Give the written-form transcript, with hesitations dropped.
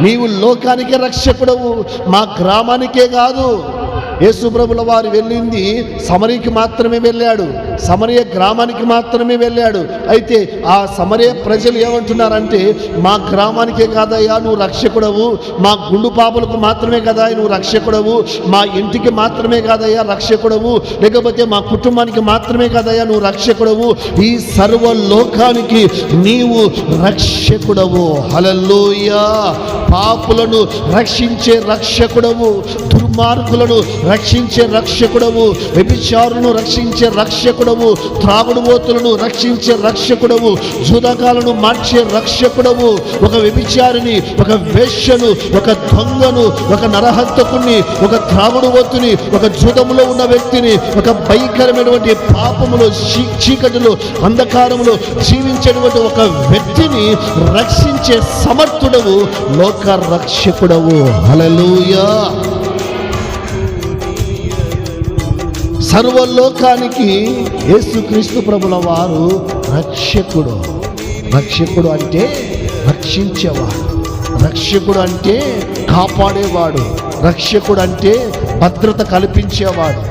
నీవు లోకానికే రక్షకుడవు, మా గ్రామానికే కాదు. యేసు ప్రభుల వారు వెళ్ళింది సమరికి మాత్రమే వెళ్ళాడు, సమరయ గ్రామానికి మాత్రమే వెళ్ళాడు. అయితే ఆ సమరయ ప్రజలు ఏమంటున్నారంటే, మా గ్రామానికే కాదయ్యా నువ్వు రక్షకుడవు, మా గుండు పాపలకు మాత్రమే కదా నువ్వు రక్షకుడవు, మా ఇంటికి మాత్రమే కాదయ్యా రక్షకుడవు, లేకపోతే మా కుటుంబానికి మాత్రమే కదయ్యా నువ్వు రక్షకుడవు, ఈ సర్వలోకానికి నీవు రక్షకుడవు. హల్లెలూయా. పాపులను రక్షించే రక్షకుడవు, దుర్మార్గులను రక్షించే రక్షకుడవు, వ్యభిచారులను రక్షించే రక్షకుడవు, త్రాగుడుబోతులను రక్షించే రక్షకుడవు, జూదగాలను మార్చే రక్షకుడవు. ఒక వ్యభిచారిని, ఒక వేశ్యను, ఒక దొంగను, ఒక నరహంతకుని, ఒక త్రాగుడుబోతుని, ఒక జూదములో ఉన్న వ్యక్తిని, ఒక భయంకరమైనటువంటి పాపములు, చీకటిలో, అంధకారములో జీవించేటువంటి ఒక వ్యక్తిని రక్షించే సమర్థుడవు, లోక రక్షకుడవు. హల్లెలూయా. సర్వలోకానికి యేసుక్రీస్తు ప్రభుల వారు రక్షకుడు. రక్షకుడు అంటే రక్షించేవాడు, రక్షకుడు అంటే కాపాడేవాడు, రక్షకుడు అంటే భద్రత కల్పించేవాడు.